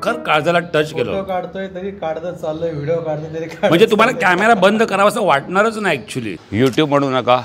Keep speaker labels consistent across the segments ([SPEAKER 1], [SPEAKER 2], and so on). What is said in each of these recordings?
[SPEAKER 1] खरखर काळजाला टच केलं.
[SPEAKER 2] फोटो काढतोय तरी काढत चाललोय, व्हिडिओ काढतोय तरी
[SPEAKER 1] म्हणजे तुम्हाला कॅमेरा बंद करावा असं वाटणारच नाही ॲक्च्युली. यूट्यूब म्हणू नका,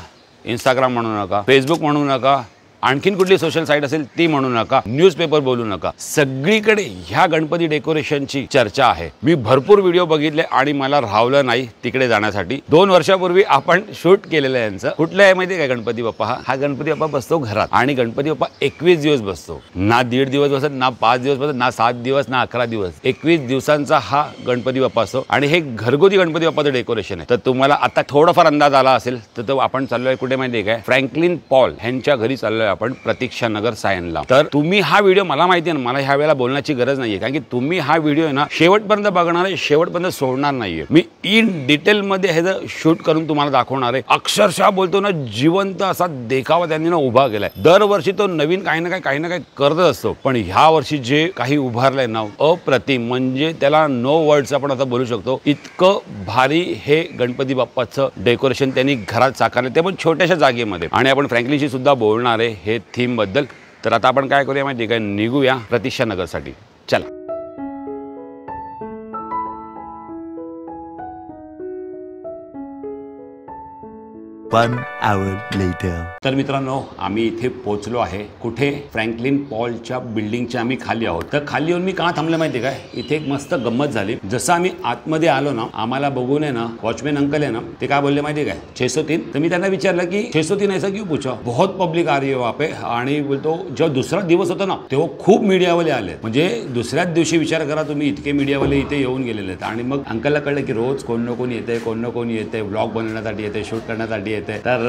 [SPEAKER 1] इंस्टाग्राम म्हणू नका, फेसबुक म्हणू नका, आणखीन कुठली सोशल साईट असेल ती म्हणू नका, न्यूजपेपर बोलू नका, सगळीकडे ह्या गणपती डेकोरेशनची चर्चा आहे. मी भरपूर व्हिडिओ बघितले आणि मला राहवलं नाही तिकडे जाण्यासाठी. 2 वर्षापूर्वी आपण शूट केलेलं आहे यांचं. कुठलं आहे माहिती आहे का गणपती बाप्पा? हा गणपती बाप्पा बसतो घरात आणि गणपती बाप्पा 21 दिवस बसतो. ना 1.5 दिवस बसत, ना 5 दिवस बसत, ना 7 दिवस, ना 11 दिवस. 21 दिवसांचा हा गणपती बाप्पा असतो आणि हे घरगुती गणपती बाप्पाचं डेकोरेशन आहे. तर तुम्हाला आता थोडाफार अंदाज आला असेल तर आपण चाललोय कुठे माहिती आहे काय? फ्रँकलिन पॉल यांच्या घरी चाललोय आपण, प्रतीक्षा नगर सायनला. तर तुम्ही हा व्हिडिओ, मला माहिती आहे ना, मला ह्या वेळेला बोलण्याची गरज नाहीये, कारण की तुम्ही हा व्हिडिओ आहे ना शेवटपर्यंत बघणार आहे, शेवटपर्यंत सोडणार नाहीये. मी इन डिटेलमध्ये हे शूट करून तुम्हाला दाखवणार आहे. अक्षरशः बोलतो ना, जिवंत असा देखावा त्यांनी ना उभा केलाय. दरवर्षी तो नवीन काही ना काही करत असतो, पण ह्या वर्षी जे काही उभारलंय ना, अप्रतिम. म्हणजे त्याला नो वर्ड्स आपण आता बोलू शकतो. इतकं भारी हे गणपती बाप्पाचं डेकोरेशन त्यांनी घरात साकारलं, ते पण छोट्याशा जागेमध्ये. आणि आपण फ्रँकलिनशी सुद्धा बोलणार आहे हे थीम बद्दल. तर आता आपण काय करूया माहिती आहे का? निघूया प्रतीक्षा नगरसाठी. चला.
[SPEAKER 3] One hour later.
[SPEAKER 1] तर मित्रांनो, आम्ही इथे पोहोचलो आहे. कुठे? फ्रँकलिन पॉलच्या बिल्डिंगच्या आम्ही खाली आहोत. तर खाली येऊन मी का थांबलं माहिती आहे काय? इथे एक मस्त गंमत झाली. जसं आम्ही आतमध्ये आलो ना, आम्हाला बघून आहे ना वॉचमॅन अंकल आहे ना, ते काय बोलले माहिती आहे काय? 603. तर मी त्यांना विचारलं की 603 ऐसा क्यों पूछा? बहुत पब्लिक आ रही है वहाँ पे. आणि बोलतो जेव्हा दुसरा दिवस होता ना, तेव्हा खूप मीडियावाले आले. म्हणजे दुसऱ्याच दिवशी विचार करा तुम्ही, इतके मीडियावाले इथे येऊन गेलेले आहेत. आणि मग अंकलला कळलं की रोज कोण ना कोण येते, कोण ना कोण येते, व्लॉग बनवण्यासाठी येते, शूट करण्यासाठी येते. तर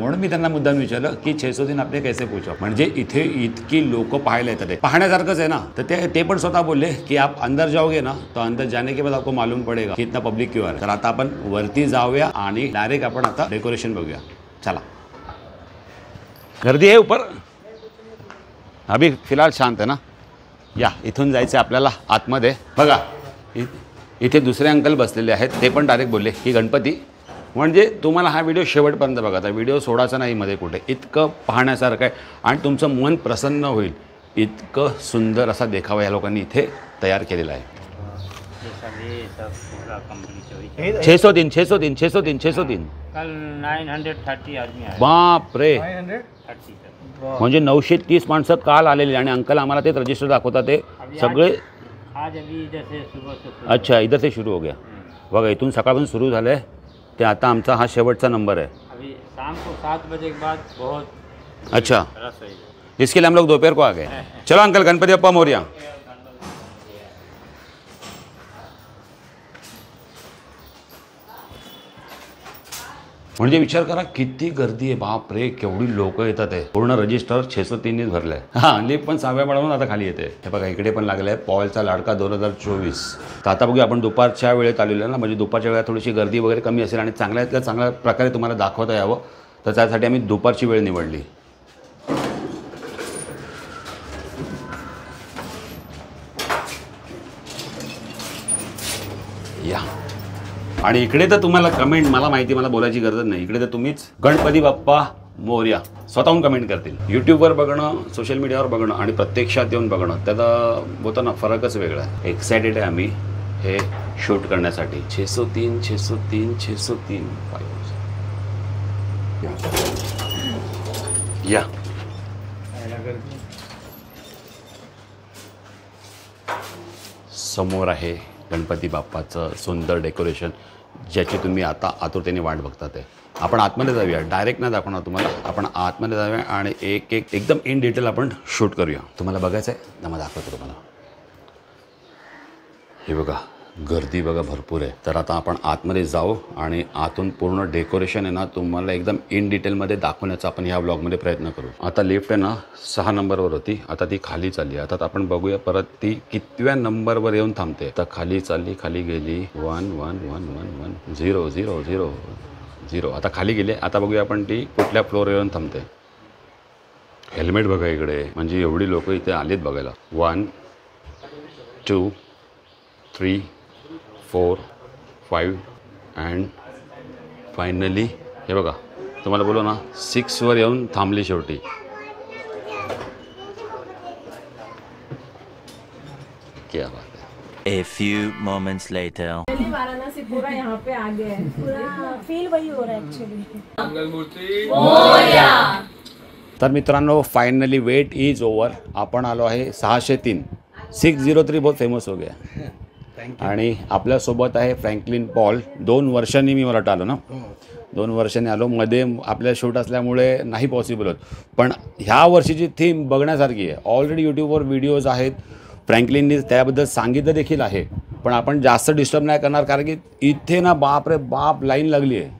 [SPEAKER 1] म्हणून मी त्यांना मुद्दाम विचारलं की 603 आपले कैसे पूछा? म्हणजे इथे इतकी लोक पाहायला येतात, पाहण्यासारखंच आहे ना. तर ते पण स्वतः बोलले की आप अंदर जाओगे ना, तो अंदर जाने के बाद आपको मालूम पडेगा की इतना पब्लिक क्यों आ रहा है. तर आता आपण वरती जाऊया आणि डायरेक्ट आपण आता डेकोरेशन बघूया. चला. गर्दी आहे ऊपर, अभी फिलहाल शांत आहे ना. या इथून जायचं आपल्याला आतमध्ये. बघा इथे दुसरे अंकल बसलेले आहेत, ते पण डायरेक्ट बोलले की गणपती. म्हणजे तुम्हाला हा व्हिडिओ शेवटपर्यंत बघा, आता व्हिडिओ सोडायचा नाही मध्ये कुठे. इतकं पाहण्यासारखं आहे आणि तुमचं मन प्रसन्न होईल. इतकं सुंदर असा देखावा या लोकांनी इथे तयार केलेला आहे. 603 603 603 603
[SPEAKER 4] कल 930 आदमी आए.
[SPEAKER 1] बाप रे.
[SPEAKER 4] 930
[SPEAKER 1] म्हणजे 930 माणसं काल आलेली. आणि अंकल आम्हाला ते रजिस्टर दाखवतात, ते सगळे
[SPEAKER 4] आज अभी इधर से सुबह से.
[SPEAKER 1] अच्छा, इधर से शुरू हो गया. बघा इथून सकाळपासून सुरू झालं आहे ते. आता आमचा हा शेवटचा नंबर है.
[SPEAKER 4] अभी शाम को 7 बजे के बाद बहुत
[SPEAKER 1] अच्छा,
[SPEAKER 4] रस है.
[SPEAKER 1] इसके लिए हम लोग दोपहर को आ गए. चलो अंकल, गणपति बप्पा मोरया. म्हणजे विचार करा किती गर्दी आहे. बाप रे, केवढी लोक येतात आहे. पूर्ण रजिस्टर 603 भरलंय. हा, लिफ्ट पण 6व्या माळ्यावरून आता खाली येते. हे बघा इकडे पण लागलंय पॉलचा लाडका 2024. तर आता बघूया आपण दुपारच्या वेळेत आलेलो ना, म्हणजे दुपारच्या वेळेत थोडीशी गर्दी वगैरे कमी असेल आणि चांगल्यातल्या चांगल्या प्रकारे तुम्हाला दाखवता यावं, तर त्यासाठी आम्ही दुपारची वेळ निवडली. या. आणि इकडे तर तुम्हाला कमेंट, मला माहिती, मला बोलायची गरज नाही, इकडे तर तुम्हीच गणपती बाप्पा मोरया स्वतःहून कमेंट करतील. यूट्यूबवर बघणं, सोशल मीडियावर बघणं आणि प्रत्यक्षात येऊन बघणं, त्याचा होतं ना फरकच वेगळा आहे. एक्सायटेड आहे आम्ही हे शूट करण्यासाठी. 603 603 603 या. समोर आहे गणपती बाप्पाचं सुंदर डेकोरेशन, ज्याची तुम्ही आता आतुरतेने वाट बघतात आहे. आपण आतमध्ये जाऊया, डायरेक्ट नाही दाखवणार तुम्हाला. आपण आतमध्ये जाऊया आणि एकदम इन डिटेल आपण शूट करूया. तुम्हाला बघायचं आहे ना, मग दाखवतो तुम्हाला. हे बघा गर्दी बघा भरपूर आहे. तर आता आपण आतमध्ये जाऊ आणि आतून पूर्ण डेकोरेशन आहे ना तुम्हाला एकदम इन डिटेलमध्ये दाखवण्याचा आपण ह्या व्लॉगमध्ये प्रयत्न करू. आता लिफ्ट आहे ना 6 नंबरवर होती, आता ती खाली चालली. आता आपण बघूया परत ती कितव्या नंबरवर येऊन थांबते. तर खाली चालली, खाली गेली. 1 1 1 1 1 0 0 0 0. आता खाली गेले. आता बघूया आपण ती कुठल्या फ्लोअरवर येऊन थांबते. हेल्मेट बघा इकडे, म्हणजे एवढी लोक इथे आलीत बघायला. 1 2 3 4 5 अँड फायनली हे बघा, तुम्हाला बोलो ना 6वर येऊन थांबली शेवटी. क्या बात आहे.
[SPEAKER 3] A few moments later.
[SPEAKER 5] Varanasi पूरा यहाँ पे आ गया है, पूरा फील वही हो रहा है एक्चुअली।
[SPEAKER 1] तर मित्रांनो फायनली वेट इज ओव्हर. आपण आलो आहे 603. 603 बहुत फेमस हो गया. आणि आपल्यासोबत आहे फ्रँकलिन पॉल. 2 वर्षांनी मी मराठ आलो ना, 2 वर्षांनी आलो. मध्ये आपल्या शूट असल्यामुळे नाही पॉसिबल होत, पण ह्या वर्षीची थीम बघण्यासारखी आहे. ऑलरेडी यूट्यूबवर व्हिडिओज आहेत, फ्रँकलिननी त्याबद्दल सांगितलं देखील आहे, पण आपण जास्त डिस्टर्ब नाही करणार, कारण की इथे ना बाप रे बाप लाईन लागली आहे.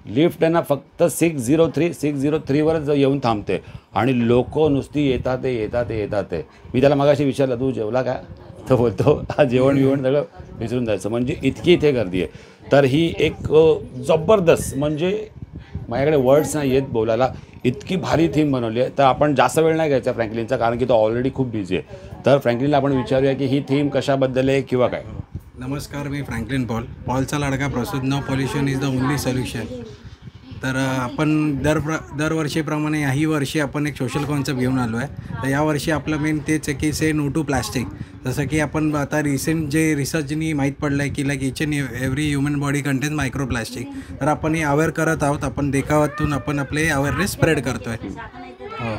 [SPEAKER 1] लिफ्ट आहे ना फक्त 603वरच येऊन थांबते आणि लोक नुसती येतात येतात. मी त्याला मगाशी विचारलं, तू जेवला काय? तो बोलतो हा जेवण सगळं विसरून जायचं, म्हणजे इतकी इथे गर्दी आहे. तर ही एक जबरदस्त, म्हणजे माझ्याकडे वर्ड्स नाही आहेत बोलायला, इतकी भारी थीम बनवली आहे. तर आपण जास्त वेळ नाही घ्यायचा फ्रँकलिनचा, कारण की तो ऑलरेडी खूप बिझी आहे. तर फ्रँकलिनला आपण विचारूया की ही थीम कशाबद्दल आहे किंवा काय.
[SPEAKER 2] नमस्कार, मी फ्रँकलिन पॉल, पॉलचा लाडका प्रसूत. No pollution is the only solution. तर आपण दरवर्षीप्रमाणे याही वर्षी आपण एक सोशल कॉन्सेप्ट घेऊन आलो आहे. तर यावर्षी आपलं मेन तेच आहे की से नो टू प्लॅस्टिक. जसं की आपण आता रिसेंट जे रिसर्चनी माहीत पडलं आहे की like each and every human body contains micro plastic. तर आपण हे अवेअर करत आहोत. आपण देखावातून आपण आपले अवेअरनेस स्प्रेड करतो आहे. हो.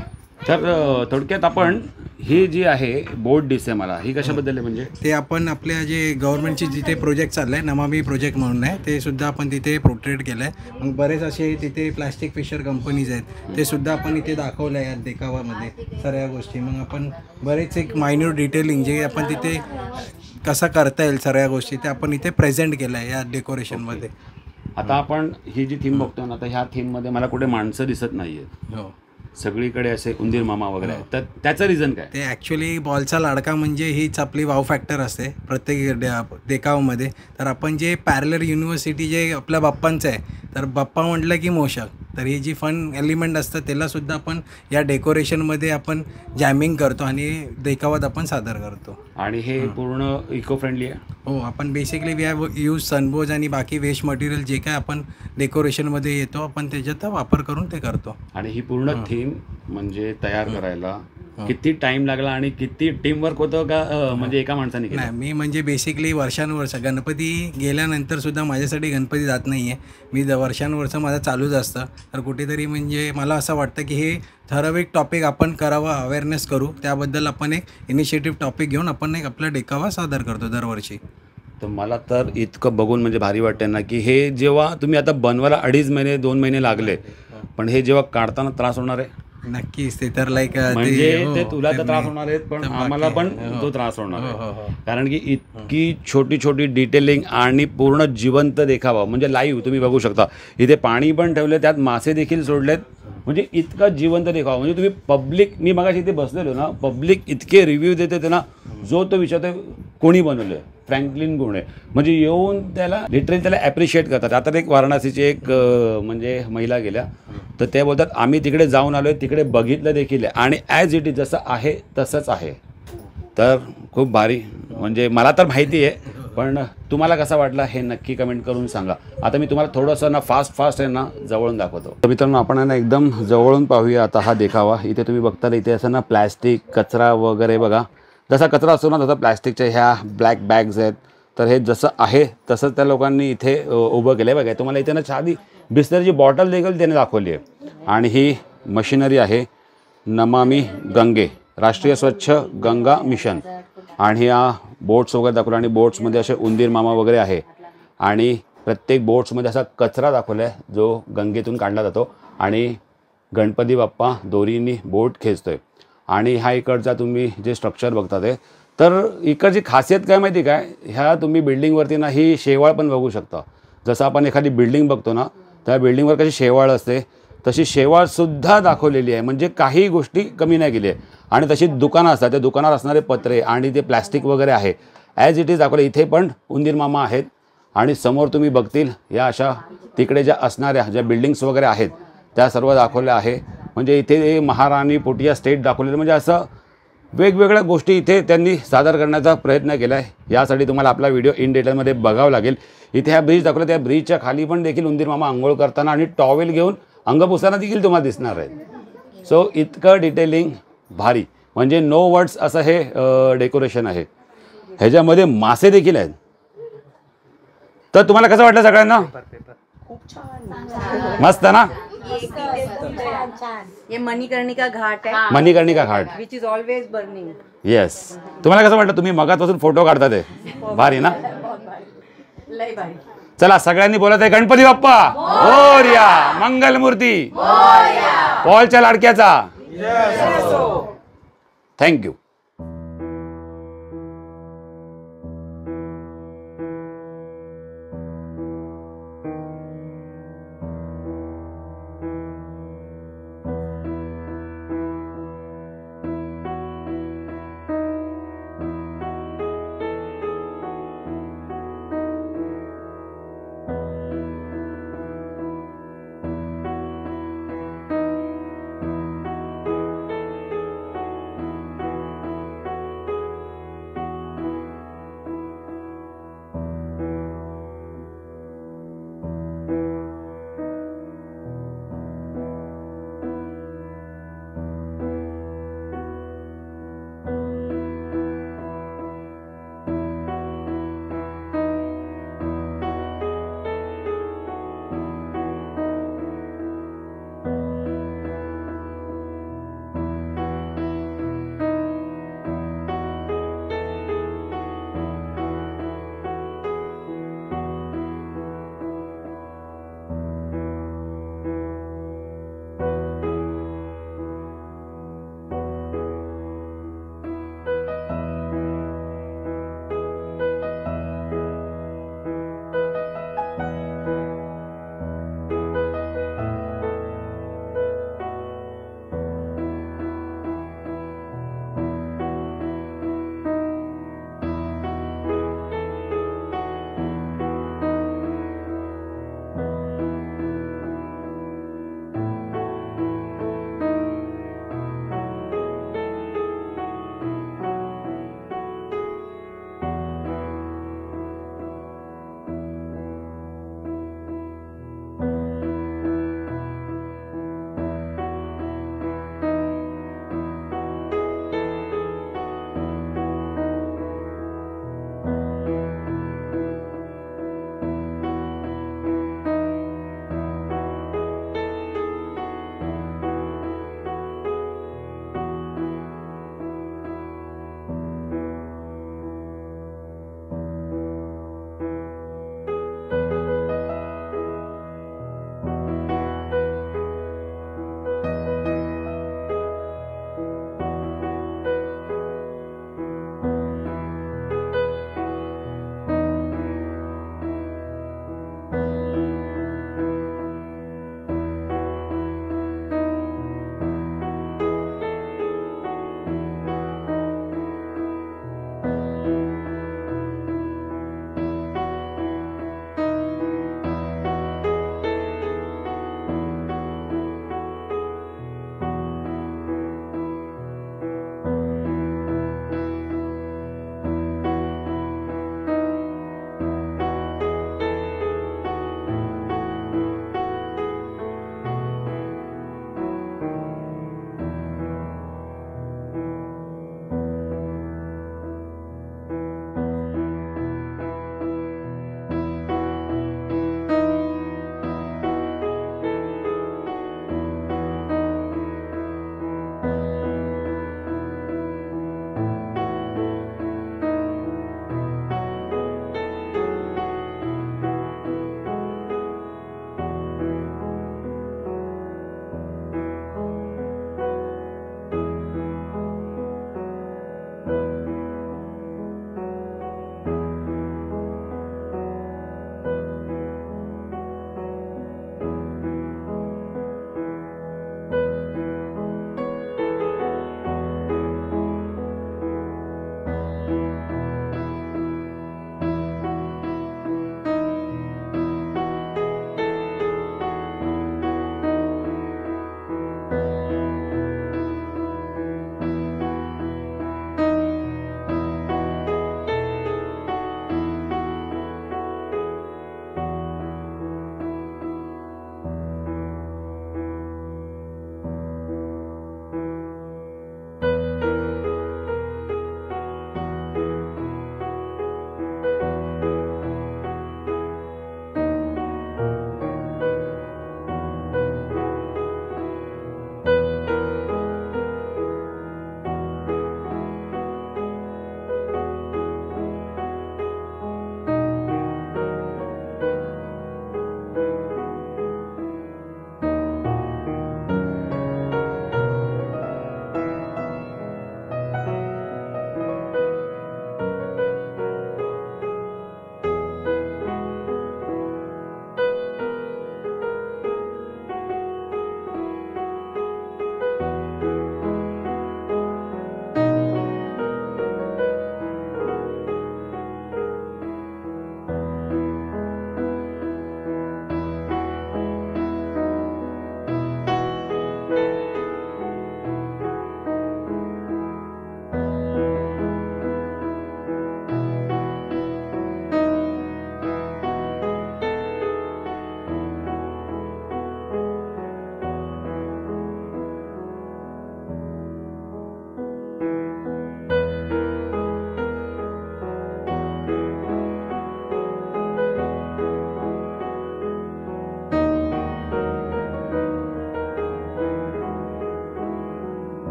[SPEAKER 1] तर थोडक्यात आपण ही जी आहे बोट दिसते मला, ही कशाबद्दल आहे? म्हणजे
[SPEAKER 2] ते आपण आपल्या जे गव्हर्नमेंटची जिथे प्रोजेक्ट चाललं आहे, नमामी प्रोजेक्ट म्हणून आहे, ते सुद्धा आपण तिथे पोर्ट्रेट केलं आहे. मग बरेच असे तिथे प्लॅस्टिक फिशर कंपनीज आहेत, ते सुद्धा आपण इथे दाखवलं आहे या देखावामध्ये सर्व गोष्टी. मग आपण बरेच एक मायन्यूट डिटेलिंग जे आपण तिथे कसं करता येईल सर्व गोष्टी, ते आपण इथे प्रेझेंट केलं आहे या डेकोरेशनमध्ये.
[SPEAKER 1] आता आपण ही जी थीम बघतो ना, तर ह्या थीममध्ये मला कुठे माणसं दिसत नाही आहेत.
[SPEAKER 2] हो,
[SPEAKER 1] सगळीकडे असे उंदीर मामा वगैरे आहेत. तर त्याचं रिझन काय?
[SPEAKER 2] ते ॲक्च्युली बॉलचा लाडका म्हणजे हीच आपली वाव फॅक्टर असते प्रत्येक देखावामध्ये. तर आपण जे पॅरलर युनिव्हर्सिटी जे आपल्या बाप्पांचं आहे, तर बाप्पा म्हटलं की मोषक, तर ही जी फन एलिमेंट असतं त्यालासुद्धा आपण या डेकोरेशनमध्ये आपण जॅमिंग करतो आणि देखावात आपण सादर करतो.
[SPEAKER 1] आणि हे पूर्ण इको फ्रेंडली आहे.
[SPEAKER 2] हो, आपण बेसिकली वी हॅव यूज सनबोज आणि बाकी वेस्ट मटेरियल जे काय आपण डेकोरेशनमध्ये येतो, आपण त्याच्यात वापर करून ते करतो.
[SPEAKER 1] आणि ही पूर्ण थीम म्हणजे तयार करायला किती टाइम लागला आणि किती टीमवर्क होतं का, म्हणजे एका माणसाने केलं?
[SPEAKER 2] नाही, मी म्हणजे बेसिकली वर्षानुवर्ष गणपती गेल्यानंतर सुद्धा माझ्यासाठी गणपती जात नाही आहे. मी वर्षानुवर्ष माझं चालूच असतं. तर कुठेतरी म्हणजे मला असं वाटतं की हे ठराविक टॉपिक आपण करावं, अवेअरनेस करू, त्याबद्दल आपण एक इनिशिएटिव्ह टॉपिक घेऊन आपण एक आपला देखावा सादर करतो दरवर्षी.
[SPEAKER 1] तर मला तर इतकं बघून म्हणजे भारी वाटतं ना, की हे जेव्हा तुम्ही आता बनवायला 2.5 महिने 2 महिने लागले, पण हे जेव्हा काढताना त्रास होणार आहे.
[SPEAKER 2] नक्कीच, ते तर लाईक
[SPEAKER 1] म्हणजे ते तुला तर त्रास होणार आहेत, पण आम्हाला पण तो त्रास होणार आहे. कारण की इतकी छोटी छोटी डिटेलिंग आणि पूर्ण जिवंत देखावा, म्हणजे लाईव्ह तुम्ही बघू शकता. इथे पाणी पण ठेवले, त्यात मासे देखील सोडलेत, म्हणजे इतका जिवंत देखावा. म्हणजे तुम्ही पब्लिक, मी मगाशी इथे बसलेलो ना, पब्लिक इतके रिव्ह्यू देते ना, जो तो विचारतो कोणी बनवलं, फ्रँकलिन गुणे, म्हणजे येऊन त्याला लिटरली त्याला ॲप्रिशिएट करतात. आता एक वाराणसीची एक म्हणजे महिला गेल्या, तर ते बोलतात आम्ही तिकडे जाऊन आलो आहे, तिकडे बघितलं देखील आहे आणि ॲज इट इज जसं आहे तसंच आहे. तर खूप भारी, म्हणजे मला तर माहिती आहे, पण तुम्हाला कसा वाटला हे नक्की कमेंट करून सांगा. आता मी तुम्हाला थोडंसं ना फास्ट आहे ना जवळून दाखवतो. तर मित्रांनो, आपण ना एकदम जवळून पाहूया आता हा देखावा. इथे तुम्ही बघता इथे असं ना प्लॅस्टिक कचरा वगैरे बघा, जसा कचरा असतो ना तसा प्लॅस्टिकच्या ह्या ब्लॅक बॅग्स आहेत. तर हे जसं आहे तसंच त्या लोकांनी इथे उभं केलं आहे. बघा, तुम्हाला इथे ना साधी बिस्लरीची बॉटल देखील त्याने दाखवली आहे. आणि ही मशिनरी आहे नमामी गंगे, राष्ट्रीय स्वच्छ गंगा मिशन. आणि या बोट्स वगैरे दाखवल्या आणि बोट्समध्ये असे उंदीर मामा वगैरे आहे. आणि प्रत्येक बोट्समध्ये असा कचरा दाखवला आहे जो गंगेतून काढला जातो. आणि गणपती बाप्पा दोरीनी बोट खेचतोय. आणि हा इकडचा तुम्ही जे स्ट्रक्चर बघता ते, तर इकडची खासियत काय माहिती काय, ह्या तुम्ही बिल्डिंगवरती ना ही शेवाळ पण बघू शकता. जसं आपण एखादी बिल्डिंग बघतो ना, त्या बिल्डिंगवर कशी शेवाळ असते, तशी शेवाळसुद्धा दाखवलेली आहे. म्हणजे काही गोष्टी कमी नाही केली आहे. आणि तशी दुकानं असतात, त्या दुकानावर असणारे पत्रे आणि ते प्लॅस्टिक वगैरे आहे ॲज इट इज दाखवले. इथे पण उंदीर मामा आहेत. आणि समोर तुम्ही बघतील या अशा तिकडे ज्या असणाऱ्या ज्या बिल्डिंग्स वगैरे आहेत त्या सर्व दाखवल्या आहे. म्हणजे इथे महाराणी पोटिया स्टेट दाखवलेलं, म्हणजे असं वेगवेगळ्या गोष्टी इथे त्यांनी सादर करण्याचा प्रयत्न केला आहे. यासाठी तुम्हाला आपला व्हिडिओ इन डिटेलमध्ये बघावं लागेल. इथे ह्या ब्रिज दाखवलं, त्या ब्रिजच्या खाली पण देखील उंदीर मामा आंघोळ करताना आणि टॉवेल घेऊन अंग पुसताना देखील तुम्हाला दिसणार आहे. सो इतकं डिटेलिंग भारी, म्हणजे नो वर्ड्स असं हे डेकोरेशन आहे. ह्याच्यामध्ये मासे देखील आहेत. तर तुम्हाला कसं वाटलं सगळ्यांना? मस्त ना?
[SPEAKER 6] ये मणिकर्णिका घाट है,
[SPEAKER 1] Manikarnika Ghat.
[SPEAKER 6] Which is always burning.
[SPEAKER 1] Yes. तुम्हाला कसं वाटलं? तुम्ही मगापासून फोटो काढता ते भारी ना?
[SPEAKER 6] लय भारी.
[SPEAKER 1] चला सगळ्यांनी बोलत आहे गणपती बाप्पा मोरया, मंगलमूर्ती पॉलच्या लाडक्याचा. Thank you.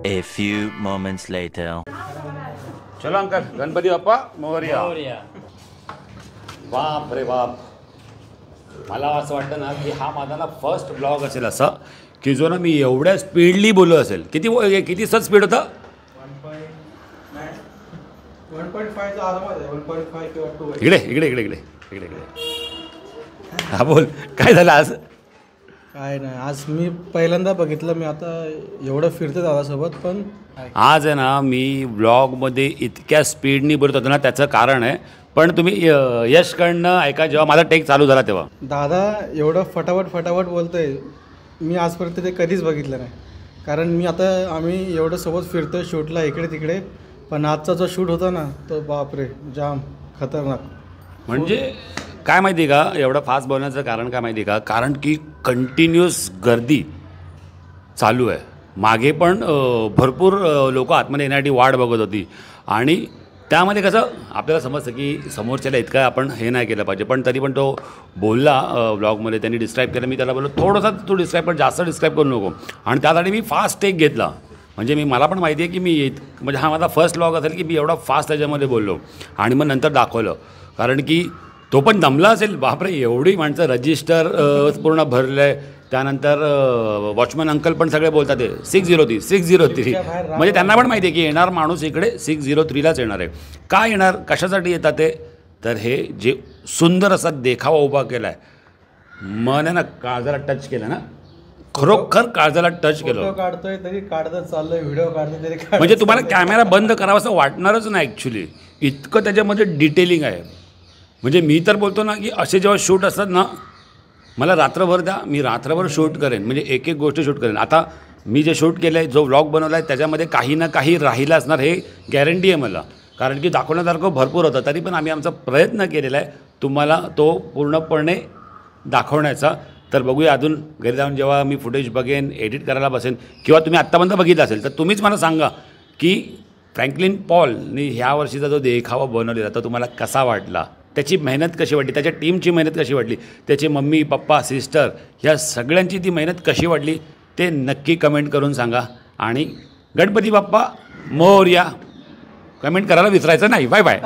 [SPEAKER 3] A few moments later.
[SPEAKER 1] चलो अंकल, गणपती बाप्पा मोरया.
[SPEAKER 4] मोरया.
[SPEAKER 1] बाप रे बाप. मला असं वाटतं ना की हा माझा ना फर्स्ट ब्लॉग असेल असा की जो ना मी एवढ्या स्पीडली बोललो असेल. किती सच स्पीड होतं?
[SPEAKER 2] 1.5 आरामात आहे. 1.5 किंवा 2.
[SPEAKER 1] इकडे इकडे इकडे इकडे इकडे इकडे. हा बोल, काय झालं आज?
[SPEAKER 2] काय नाही, आज मी पहिल्यांदा बघितलं. मी आता एवढं फिरते दादासोबत, पण
[SPEAKER 1] आज आहे ना मी व्लॉगमध्ये इतक्या स्पीडनी बोलत होतो ना, त्याचं कारण आहे. पण तुम्ही यशकडनं ऐका, जेव्हा माझा टेक चालू झाला तेव्हा
[SPEAKER 2] दादा एवढं फटाफट बोलतोय, मी आजपर्यंत ते कधीच बघितलं नाही. कारण मी आता आम्ही एवढं सोबत फिरतोय शूटला इकडे तिकडे, पण आजचा जो शूट होता ना तो बापरे जाम खतरनाक.
[SPEAKER 1] म्हणजे काय माहिती आहे का, एवढं फास्ट बोलण्याचं कारण काय माहिती आहे का, कारण की कंटिन्युअस गर्दी चालू आहे. मागे पण भरपूर लोक आतमध्ये येण्यासाठी वाट बघत होती. आणि त्यामध्ये कसं आपल्याला समजतं की समोरच्याला इतकं आपण हे नाही केलं पाहिजे, पण तरी पण तो बोलला व्लॉगमध्ये, त्यांनी डिस्क्राईब केलं. मी त्याला बोललो थोडंसं तू डिस्क्राईब, पण जास्त डिस्क्राईब करू नको. आणि त्यासाठी मी फास्ट टेक घेतला. म्हणजे मला पण माहिती आहे की म्हणजे हा माझा फर्स्ट व्लॉग असेल की मी एवढा फास्ट त्याच्यामध्ये बोललो. आणि मग नंतर दाखवलं, कारण की तो पण दमला असेल. बापरे, एवढी माणसं, रजिस्टर पूर्ण भरलं आहे. त्यानंतर वॉचमॅन अंकल पण सगळे बोलतात ते 603 म्हणजे त्यांना पण माहिती आहे की येणार माणूस इकडे 603लाच येणार आहे. का येणार, कशासाठी येतात ते, तर हे जे सुंदर असा देखावा उभा केला आहे, मन आहे ना काळजाला टच केलं ना, खरोखर काळजाला टच केलं.
[SPEAKER 2] काढतोय तरी काढतच चाललोय, व्हिडिओ काढतोय तरी
[SPEAKER 1] म्हणजे तुम्हाला कॅमेरा बंद करावा असं वाटणारच नाही ॲक्च्युली, इतकं त्याच्यामध्ये डिटेलिंग आहे. म्हणजे मी तर बोलतो ना की असे जेव्हा शूट असतात ना, मला रात्रभर द्या, मी रात्रभर शूट करेन. म्हणजे एक एक गोष्ट शूट करेन. आता मी जे शूट केलं आहे, जो व्लॉग बनवला आहे, त्याच्यामध्ये काही ना काही राहिलं असणार, हे गॅरंटी आहे मला. कारण की दाखवण्यासारखं भरपूर होतं. तरी पण आम्ही आमचा प्रयत्न केलेला आहे तुम्हाला तो पूर्णपणे दाखवण्याचा. तर बघूया अजून घरी जाऊन जेव्हा मी फुटेज बघेन, एडिट करायला बसेन, किंवा तुम्ही आत्तापर्यंत बघितलं असेल तर तुम्हीच मला सांगा की फ्रँकलिन पॉलने ह्या वर्षीचा जो देखावा बनवलेला तो तुम्हाला कसा वाटला, त्याची मेहनत कशी वाटली, त्याच्या टीमची मेहनत कशी वाटली, त्याचे मम्मी पप्पा सिस्टर ह्या सगळ्यांची ती मेहनत कशी वाटली ते नक्की कमेंट करून सांगा. आणि गणपती बाप्पा मोरया कमेंट करायला विसरायचं नाही. Bye bye.